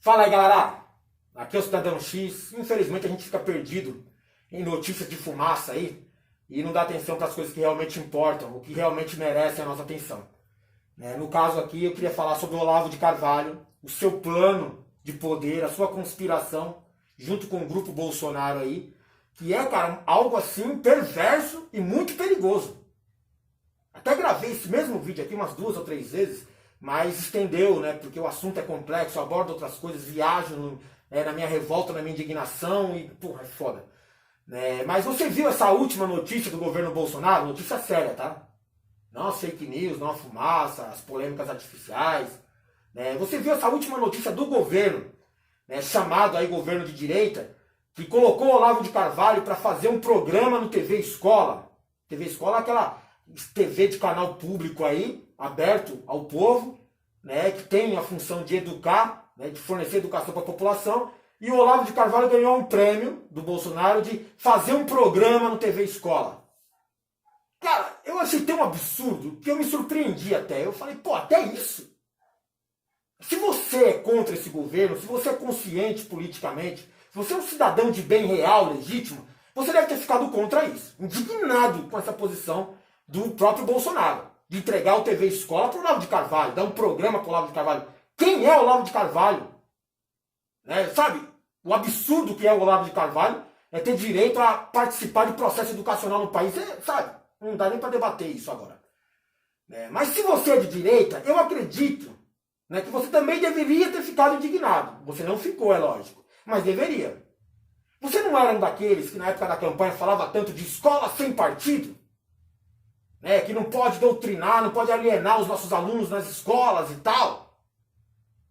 Fala aí, galera! Aqui é o Cidadão X. Infelizmente a gente fica perdido em notícias de fumaça aí e não dá atenção para as coisas que realmente importam, o que realmente merece a nossa atenção. No caso aqui eu queria falar sobre o Olavo de Carvalho, o seu plano de poder, a sua conspiração junto com o grupo Bolsonaro aí, que é, cara, algo assim perverso e muito perigoso. Até gravei esse mesmo vídeo aqui umas 2 ou 3 vezes, mas estendeu, né? Porque o assunto é complexo, aborda outras coisas, viajo na minha revolta, na minha indignação e, porra, é foda. Mas você viu essa última notícia do governo Bolsonaro? Notícia séria, tá? Não as fake news, não a fumaça, as polêmicas artificiais. Você viu essa última notícia do governo, chamado aí governo de direita, que colocou o Olavo de Carvalho para fazer um programa no TV Escola. TV Escola é aquela TV de canal público aí, aberto ao povo, que tem a função de educar, de fornecer educação para a população, e o Olavo de Carvalho ganhou um prêmio do Bolsonaro de fazer um programa no TV Escola. Cara, eu achei tão absurdo que eu me surpreendi até. Eu falei, pô, até isso? Se você é contra esse governo, se você é consciente politicamente, se você é um cidadão de bem real, legítimo, você deve ter ficado contra isso, indignado com essa posição do próprio Bolsonaro, de entregar o TV Escola para o Olavo de Carvalho, dar um programa para o Olavo de Carvalho. Quem é o Olavo de Carvalho? Sabe, o absurdo que é o Olavo de Carvalho é ter direito a participar de processo educacional no país. Sabe, não dá nem para debater isso agora. Mas se você é de direita, eu acredito que você também deveria ter ficado indignado. Você não ficou, é lógico, mas deveria. Você não era um daqueles que na época da campanha falava tanto de escola sem partido? Que não pode doutrinar, não pode alienar os nossos alunos nas escolas e tal.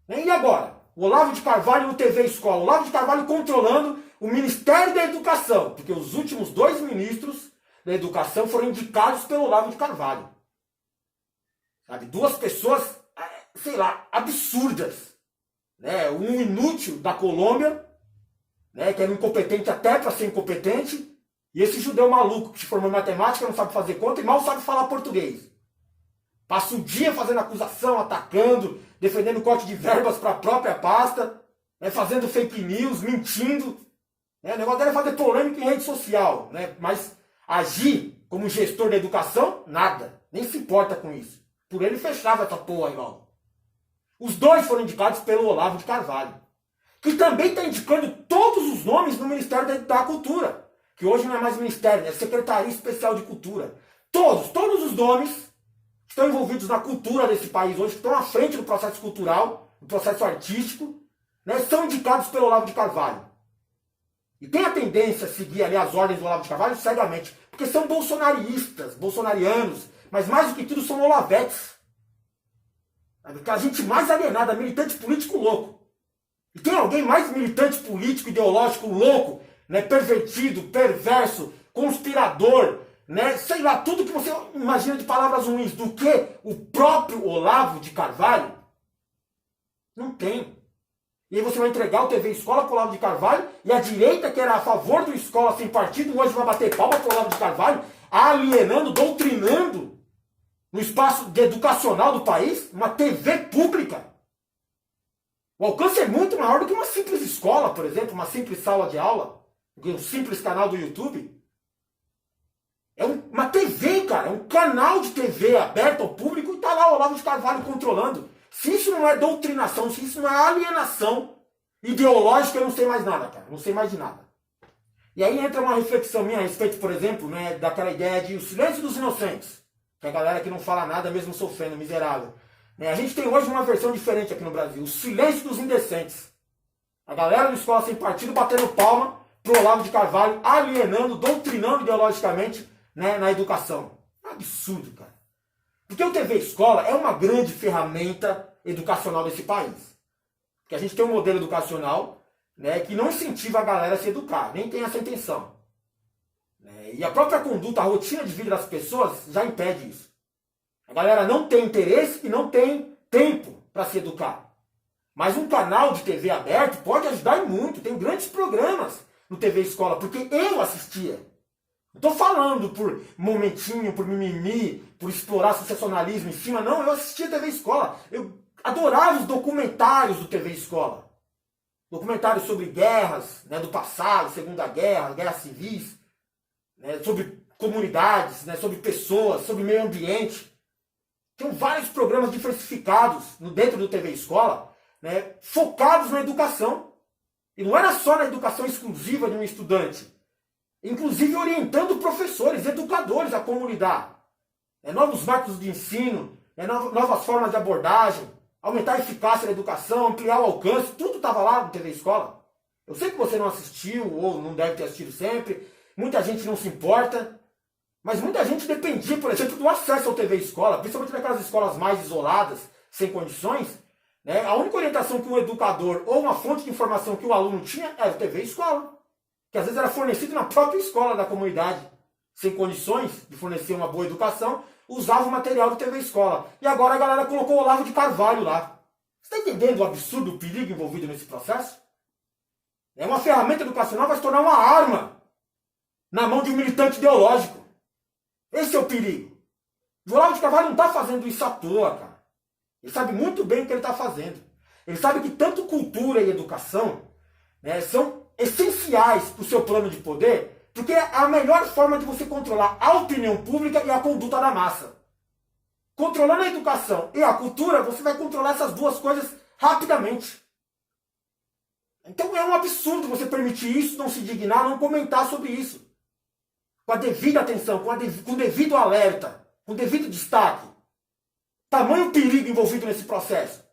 E agora? O Olavo de Carvalho no TV Escola. O Olavo de Carvalho controlando o Ministério da Educação. Porque os últimos 2 ministros da Educação foram indicados pelo Olavo de Carvalho. Sabe? 2 pessoas, sei lá, absurdas. Um inútil da Colômbia, que era incompetente até para ser incompetente. E esse judeu maluco que se formou em matemática, não sabe fazer conta e mal sabe falar português. Passa o dia fazendo acusação, atacando, defendendo corte de verbas para a própria pasta, fazendo fake news, mentindo. O negócio dele é fazer polêmica em rede social, mas agir como gestor da educação, nada. Nem se importa com isso. Por ele fechava essa porra aí logo. Os 2 foram indicados pelo Olavo de Carvalho, que também está indicando todos os nomes no Ministério da Cultura. Que hoje não é mais ministério, é Secretaria Especial de Cultura. Todos os nomes que estão envolvidos na cultura desse país hoje, que estão à frente do processo cultural, do processo artístico, são indicados pelo Olavo de Carvalho. E tem a tendência a seguir ali as ordens do Olavo de Carvalho cegamente, porque são bolsonaristas, bolsonarianos, mas mais do que tudo são olavetes. Porque a gente mais alienada, militante político louco. E tem alguém mais militante político, ideológico, louco, pervertido, perverso, conspirador, sei lá, tudo que você imagina de palavras ruins, do que o próprio Olavo de Carvalho? Não tem. E aí você vai entregar o TV Escola para o Olavo de Carvalho, e a direita, que era a favor do Escola Sem Partido, hoje vai bater palma para o Olavo de Carvalho, alienando, doutrinando no espaço educacional do país, uma TV pública. O alcance é muito maior do que uma simples escola, por exemplo, uma simples sala de aula, um simples canal do YouTube. É uma TV, cara, é um canal de TV aberto ao público e tá lá o Olavo de Carvalho controlando. Se isso não é doutrinação, se isso não é alienação ideológica, eu não sei mais nada, cara, não sei mais de nada. E aí entra uma reflexão minha a respeito, por exemplo, daquela ideia de o silêncio dos inocentes, que é a galera que não fala nada mesmo sofrendo, miserável. A gente tem hoje uma versão diferente aqui no Brasil, o silêncio dos indecentes. A galera do Escola Sem Partido batendo palma pro Olavo de Carvalho, alienando, doutrinando ideologicamente na educação. É um absurdo, cara. Porque o TV Escola é uma grande ferramenta educacional desse país. Porque a gente tem um modelo educacional que não incentiva a galera a se educar, nem tem essa intenção. E a própria conduta, a rotina de vida das pessoas já impede isso. A galera não tem interesse e não tem tempo para se educar. Mas um canal de TV aberto pode ajudar muito. Tem grandes programas no TV Escola, porque eu assistia. Não estou falando por momentinho, por mimimi, por explorar sensacionalismo em cima. Não, eu assistia TV Escola. Eu adorava os documentários do TV Escola. Documentários sobre guerras, né, do passado, Segunda Guerra, guerras civis, né, sobre comunidades, né, sobre pessoas, sobre meio ambiente. Tem vários programas diversificados dentro do TV Escola, né, focados na educação. E não era só na educação exclusiva de um estudante, inclusive orientando professores, educadores, a comunidade. Novos métodos de ensino, novas formas de abordagem, aumentar a eficácia da educação, ampliar o alcance, tudo estava lá no TV Escola. Eu sei que você não assistiu, ou não deve ter assistido sempre, muita gente não se importa, mas muita gente dependia, por exemplo, do acesso ao TV Escola, principalmente naquelas escolas mais isoladas, sem condições. Né? A única orientação que o educador ou uma fonte de informação que o aluno tinha era o TV Escola, que às vezes era fornecido na própria escola da comunidade, sem condições de fornecer uma boa educação, usava o material do TV Escola. E agora a galera colocou o Olavo de Carvalho lá. Você está entendendo o absurdo, o perigo envolvido nesse processo? Uma ferramenta educacional vai se tornar uma arma na mão de um militante ideológico. Esse é o perigo. O Olavo de Carvalho não está fazendo isso à toa, cara. Ele sabe muito bem o que ele está fazendo. Ele sabe que tanto cultura e educação, né, são essenciais para o seu plano de poder, porque é a melhor forma de você controlar a opinião pública e a conduta da massa. Controlando a educação e a cultura, você vai controlar essas duas coisas rapidamente. Então é um absurdo você permitir isso, não se dignar, não comentar sobre isso. Com a devida atenção, com o devido alerta, com o devido destaque. Tamanho perigo envolvido nesse processo.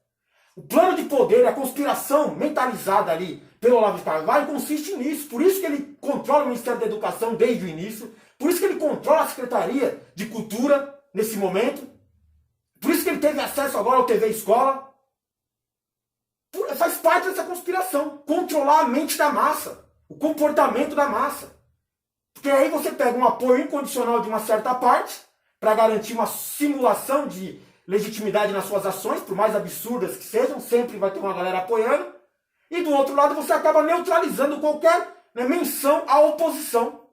O plano de poder, a conspiração mentalizada ali pelo Olavo de Carvalho consiste nisso. Por isso que ele controla o Ministério da Educação desde o início. Por isso que ele controla a Secretaria de Cultura nesse momento. Por isso que ele teve acesso agora ao TV Escola. Faz parte dessa conspiração. Controlar a mente da massa. O comportamento da massa. Porque aí você pega um apoio incondicional de uma certa parte para garantir uma simulação de legitimidade nas suas ações, por mais absurdas que sejam, sempre vai ter uma galera apoiando. E do outro lado você acaba neutralizando qualquer menção à oposição.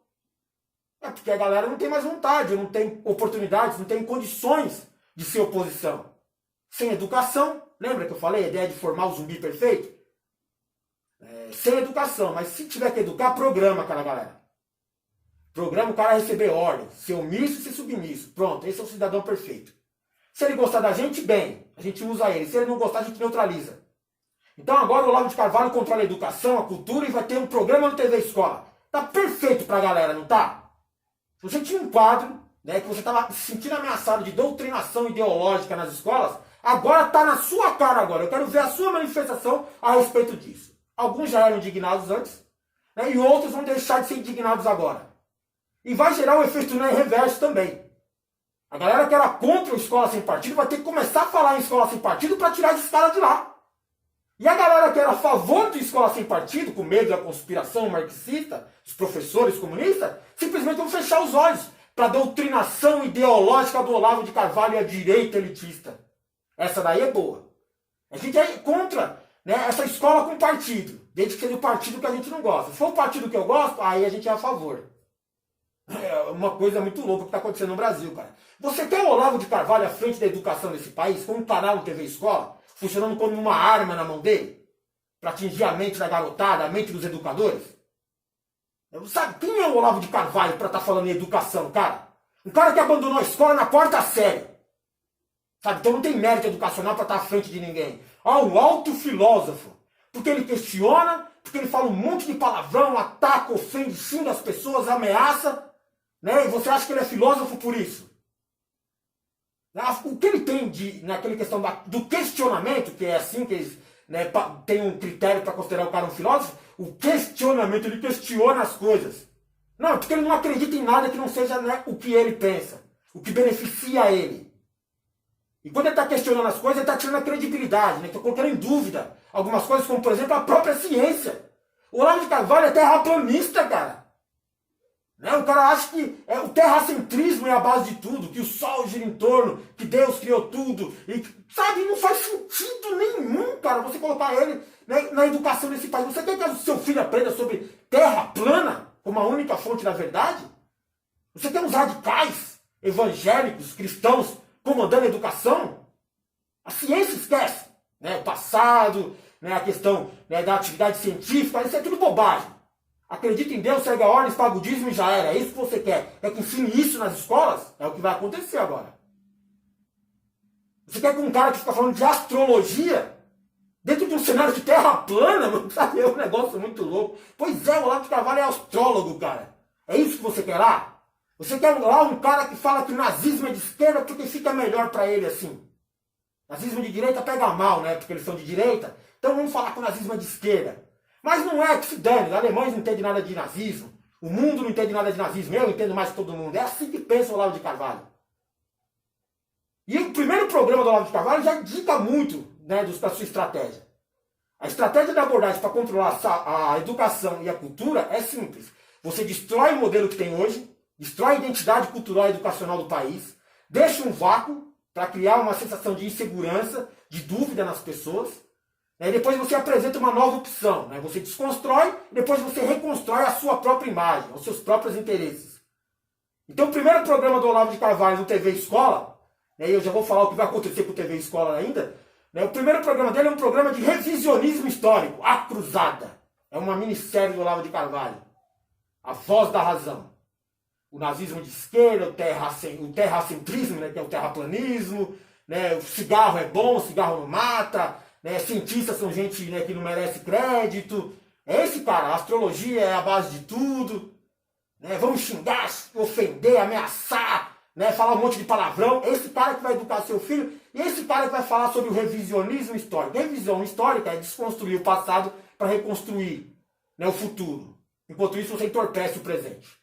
Porque a galera não tem mais vontade, não tem oportunidades, não tem condições de ser oposição. Sem educação, lembra que eu falei a ideia de formar o zumbi perfeito? Sem educação, mas se tiver que educar, programa aquela galera. Programa o cara a receber ordens, ser omisso e ser submisso. Pronto, esse é o cidadão perfeito. Se ele gostar da gente, bem, a gente usa ele. Se ele não gostar, a gente neutraliza. Então agora o Olavo de Carvalho controla a educação, a cultura e vai ter um programa no TV Escola. Tá perfeito pra galera, não tá? Se você tinha um quadro, né, que você estava se sentindo ameaçado de doutrinação ideológica nas escolas, agora tá na sua cara agora. Eu quero ver a sua manifestação a respeito disso. Alguns já eram indignados antes, né, e outros vão deixar de ser indignados agora. E vai gerar um efeito reverso também. A galera que era contra o Escola Sem Partido vai ter que começar a falar em Escola Sem Partido para tirar esses caras de lá. E a galera que era a favor de Escola Sem Partido, com medo da conspiração marxista, os professores comunistas, simplesmente vão fechar os olhos para a doutrinação ideológica do Olavo de Carvalho e a direita elitista. Essa daí é boa. A gente é contra, né, essa escola com partido, desde que seja o partido que a gente não gosta. Se for o partido que eu gosto, aí a gente é a favor. É uma coisa muito louca que está acontecendo no Brasil, cara. Você quer o Olavo de Carvalho à frente da educação desse país, com um canal no TV Escola, funcionando como uma arma na mão dele, para atingir a mente da garotada, a mente dos educadores? Sabe, quem é o Olavo de Carvalho para estar falando em educação, cara? Um cara que abandonou a escola na quarta série. Sabe, então não tem mérito educacional para estar à frente de ninguém. Um alto filósofo. Porque ele questiona, porque ele fala um monte de palavrão, ataca, ofende, xinga as pessoas, ameaça. Né? E você acha que ele é filósofo por isso? O que ele tem naquela questão do questionamento, que é assim que eles, né, tem um critério para considerar o cara um filósofo, o questionamento, ele questiona as coisas. Não, porque ele não acredita em nada que não seja, né, o que ele pensa, o que beneficia ele. E quando ele está questionando as coisas, ele está tirando a credibilidade, né, está colocando em dúvida algumas coisas, como por exemplo a própria ciência. O Olavo de Carvalho é terraplanista, cara. Né? O cara acha que o terracentrismo é a base de tudo, que o Sol gira em torno, que Deus criou tudo. E, sabe, não faz sentido nenhum, cara, você colocar ele, né, na educação desse país. Você quer que o seu filho aprenda sobre terra plana como a única fonte da verdade? Você quer uns radicais, evangélicos, cristãos, comandando a educação? A ciência esquece. Né? O passado, né, a questão, né, da atividade científica, isso é tudo bobagem. Acredita em Deus, segue a ordem, paga o dízimo e já era. É isso que você quer. É que ensine isso nas escolas? É o que vai acontecer agora. Você quer que um cara que fica falando de astrologia dentro de um cenário de terra plana, não sabe? É um negócio muito louco. Pois é, o Olavo de Carvalho é astrólogo, cara. É isso que você quer lá? Você quer lá um cara que fala que o nazismo é de esquerda porque fica melhor pra ele assim. Nazismo de direita pega mal, né? Porque eles são de direita. Então vamos falar que o nazismo é de esquerda. Mas não é, que se dane. Os alemães não entendem nada de nazismo. O mundo não entende nada de nazismo. Eu entendo mais que todo mundo. É assim que pensa o Olavo de Carvalho. E o primeiro programa do Olavo de Carvalho já indica muito, né, da sua estratégia. A estratégia de abordagem para controlar a educação e a cultura é simples. Você destrói o modelo que tem hoje, destrói a identidade cultural e educacional do país, deixa um vácuo para criar uma sensação de insegurança, de dúvida nas pessoas. E depois você apresenta uma nova opção. Né? Você desconstrói e depois você reconstrói a sua própria imagem, os seus próprios interesses. Então o primeiro programa do Olavo de Carvalho no TV Escola, e eu já vou falar o que vai acontecer com o TV Escola ainda, o primeiro programa dele é um programa de revisionismo histórico, A Cruzada. É uma minissérie do Olavo de Carvalho. A Voz da Razão. O nazismo de esquerda, o terracentrismo, né, que é o terraplanismo, né, o cigarro é bom, o cigarro não mata, né, cientistas são gente, né, que não merece crédito. É esse cara, a astrologia é a base de tudo. Né, vamos xingar, ofender, ameaçar, né, falar um monte de palavrão. Esse cara que vai educar seu filho, e esse cara que vai falar sobre o revisionismo histórico. A revisão histórica é desconstruir o passado para reconstruir, né, o futuro. Enquanto isso, você entorpece o presente.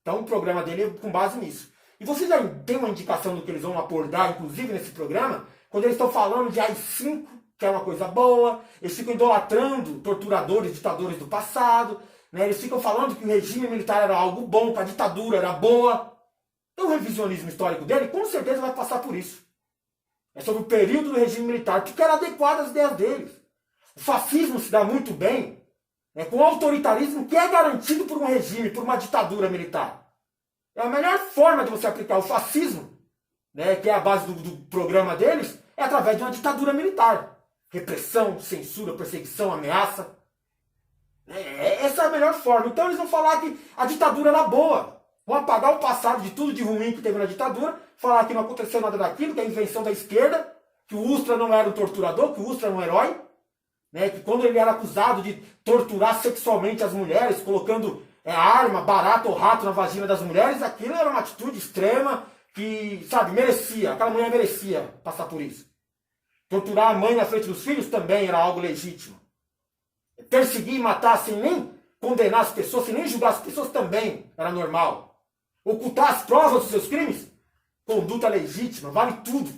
Então, o programa dele é com base nisso. E você já tem uma indicação do que eles vão abordar, inclusive nesse programa, quando eles estão falando de AI-5, que é uma coisa boa, eles ficam idolatrando torturadores, ditadores do passado, né? Eles ficam falando que o regime militar era algo bom, que a ditadura era boa. Então, o revisionismo histórico dele, com certeza, vai passar por isso. É sobre o período do regime militar, porque era adequado às ideias deles. O fascismo se dá muito bem, né, com o autoritarismo que é garantido por um regime, por uma ditadura militar. É a melhor forma de você aplicar o fascismo, né, que é a base do programa deles, é através de uma ditadura militar. Repressão, censura, perseguição, ameaça. Essa é a melhor forma. Então eles vão falar que a ditadura era boa. Vão apagar o passado de tudo de ruim que teve na ditadura, falar que não aconteceu nada daquilo, que é a invenção da esquerda, que o Ustra não era um torturador, que o Ustra era um herói, né, que quando ele era acusado de torturar sexualmente as mulheres, colocando arma, barata ou rato na vagina das mulheres, aquilo era uma atitude extrema que, sabe, merecia, aquela mulher merecia passar por isso. Torturar a mãe na frente dos filhos também era algo legítimo. Perseguir e matar sem nem condenar as pessoas, sem nem julgar as pessoas também era normal. Ocultar as provas dos seus crimes, conduta legítima, vale tudo.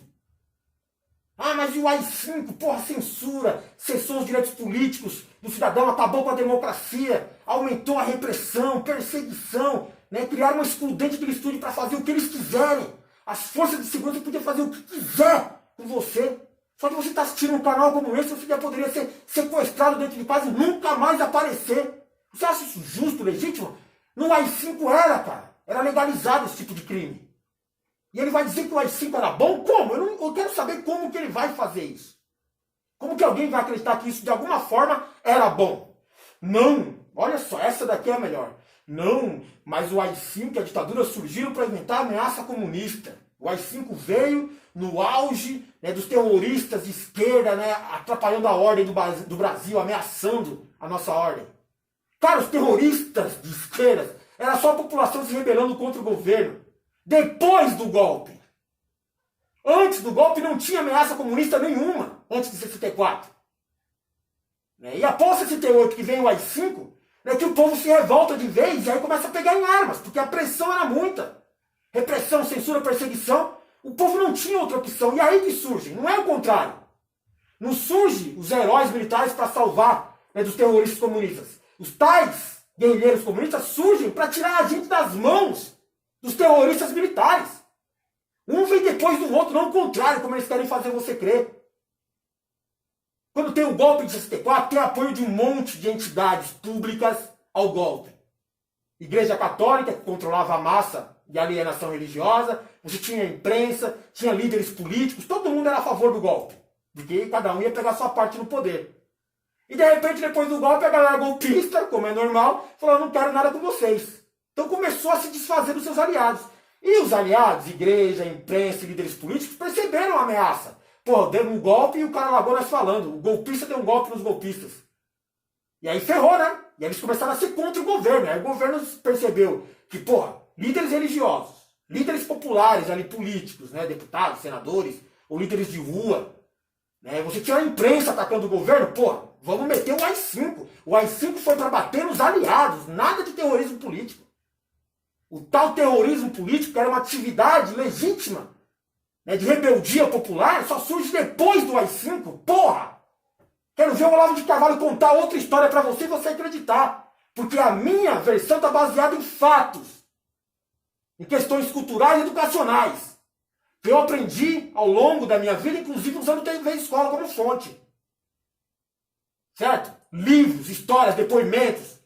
Ah, mas e o AI-5? Porra, censura, cessou os direitos políticos do cidadão, acabou com a democracia, aumentou a repressão, perseguição, né? Criaram um excludente do estúdio para fazer o que eles quiserem. As forças de segurança podiam fazer o que quiser com você. Só que você está assistindo um canal como esse, você já poderia ser sequestrado dentro de casa e nunca mais aparecer. Você acha isso justo, legítimo? No AI-5 era, cara. Era legalizado esse tipo de crime. E ele vai dizer que o AI-5 era bom? Como? Eu quero saber como que ele vai fazer isso. Como que alguém vai acreditar que isso de alguma forma era bom? Não. Olha só, essa daqui é a melhor. Não, mas o AI-5 e a ditadura surgiram para inventar a ameaça comunista. O AI-5 veio no auge, né, dos terroristas de esquerda, né, atrapalhando a ordem do Brasil, ameaçando a nossa ordem. Cara, os terroristas de esquerda era só a população se rebelando contra o governo. Depois do golpe. Antes do golpe não tinha ameaça comunista nenhuma, antes de 64. E após 68, que vem o AI-5, né, que o povo se revolta de vez e aí começa a pegar em armas, porque a pressão era muita. Repressão, censura, perseguição. O povo não tinha outra opção. E aí que surge, não é o contrário. Não surge os heróis militares para salvar, né, dos terroristas comunistas. Os tais guerrilheiros comunistas surgem para tirar a gente das mãos dos terroristas militares. Um vem depois do outro, não o contrário, como eles querem fazer você crer. Quando tem o golpe de 64, tem apoio de um monte de entidades públicas ao golpe. Igreja Católica, que controlava a massa de alienação religiosa, você tinha a imprensa, tinha líderes políticos, todo mundo era a favor do golpe. Porque cada um ia pegar sua parte no poder. E de repente, depois do golpe, a galera golpista, como é normal, falou: não quero nada com vocês. Então começou a se desfazer dos seus aliados. E os aliados, igreja, imprensa, líderes políticos, perceberam a ameaça. Pô, deu um golpe e o cara largou nós falando. O golpista deu um golpe nos golpistas. E aí ferrou, né? E aí eles começaram a ser contra o governo. Aí o governo percebeu que, porra, líderes religiosos, líderes populares ali, políticos, né, deputados, senadores, ou líderes de rua, né, você tinha a imprensa atacando o governo, porra, vamos meter o AI-5. O AI-5 foi para bater nos aliados, nada de terrorismo político. O tal terrorismo político, que era uma atividade legítima, né, de rebeldia popular, só surge depois do AI-5, porra! Quero ver o Olavo de Carvalho contar outra história para você e você acreditar. Porque a minha versão está baseada em fatos, em questões culturais e educacionais, que eu aprendi ao longo da minha vida, inclusive usando TV Escola como fonte. Certo? Livros, histórias, depoimentos,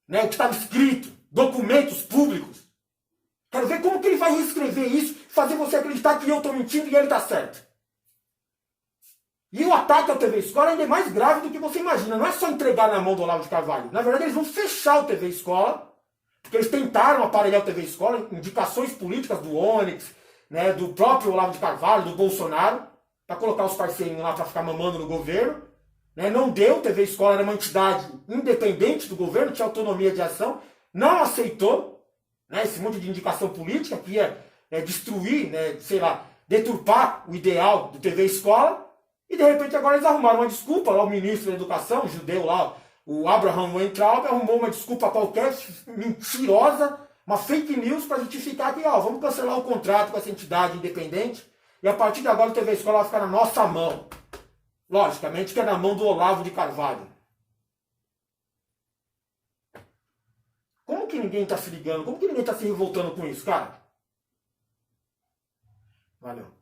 né, o que estava escrito, documentos públicos. Quero ver como que ele vai reescrever isso, fazer você acreditar que eu estou mentindo e ele está certo. E o ataque ao TV Escola ainda é mais grave do que você imagina. Não é só entregar na mão do Olavo de Carvalho. Na verdade, eles vão fechar o TV Escola, porque eles tentaram aparelhar o TV Escola, indicações políticas do Onyx, né, do próprio Olavo de Carvalho, do Bolsonaro, para colocar os parceirinhos lá para ficar mamando no governo. Né, não deu, o TV Escola era uma entidade independente do governo, tinha autonomia de ação, não aceitou, né, esse monte de indicação política que ia destruir, né, sei lá, deturpar o ideal do TV Escola. E de repente agora eles arrumaram uma desculpa, lá o ministro da Educação, o judeu lá, o Abraham Weintraub, arrumou uma desculpa qualquer, mentirosa, uma fake news para justificar que, ó, vamos cancelar o contrato com essa entidade independente e a partir de agora o TV Escola vai ficar na nossa mão. Logicamente que é na mão do Olavo de Carvalho. Como que ninguém está se ligando? Como que ninguém está se revoltando com isso, cara? Valeu.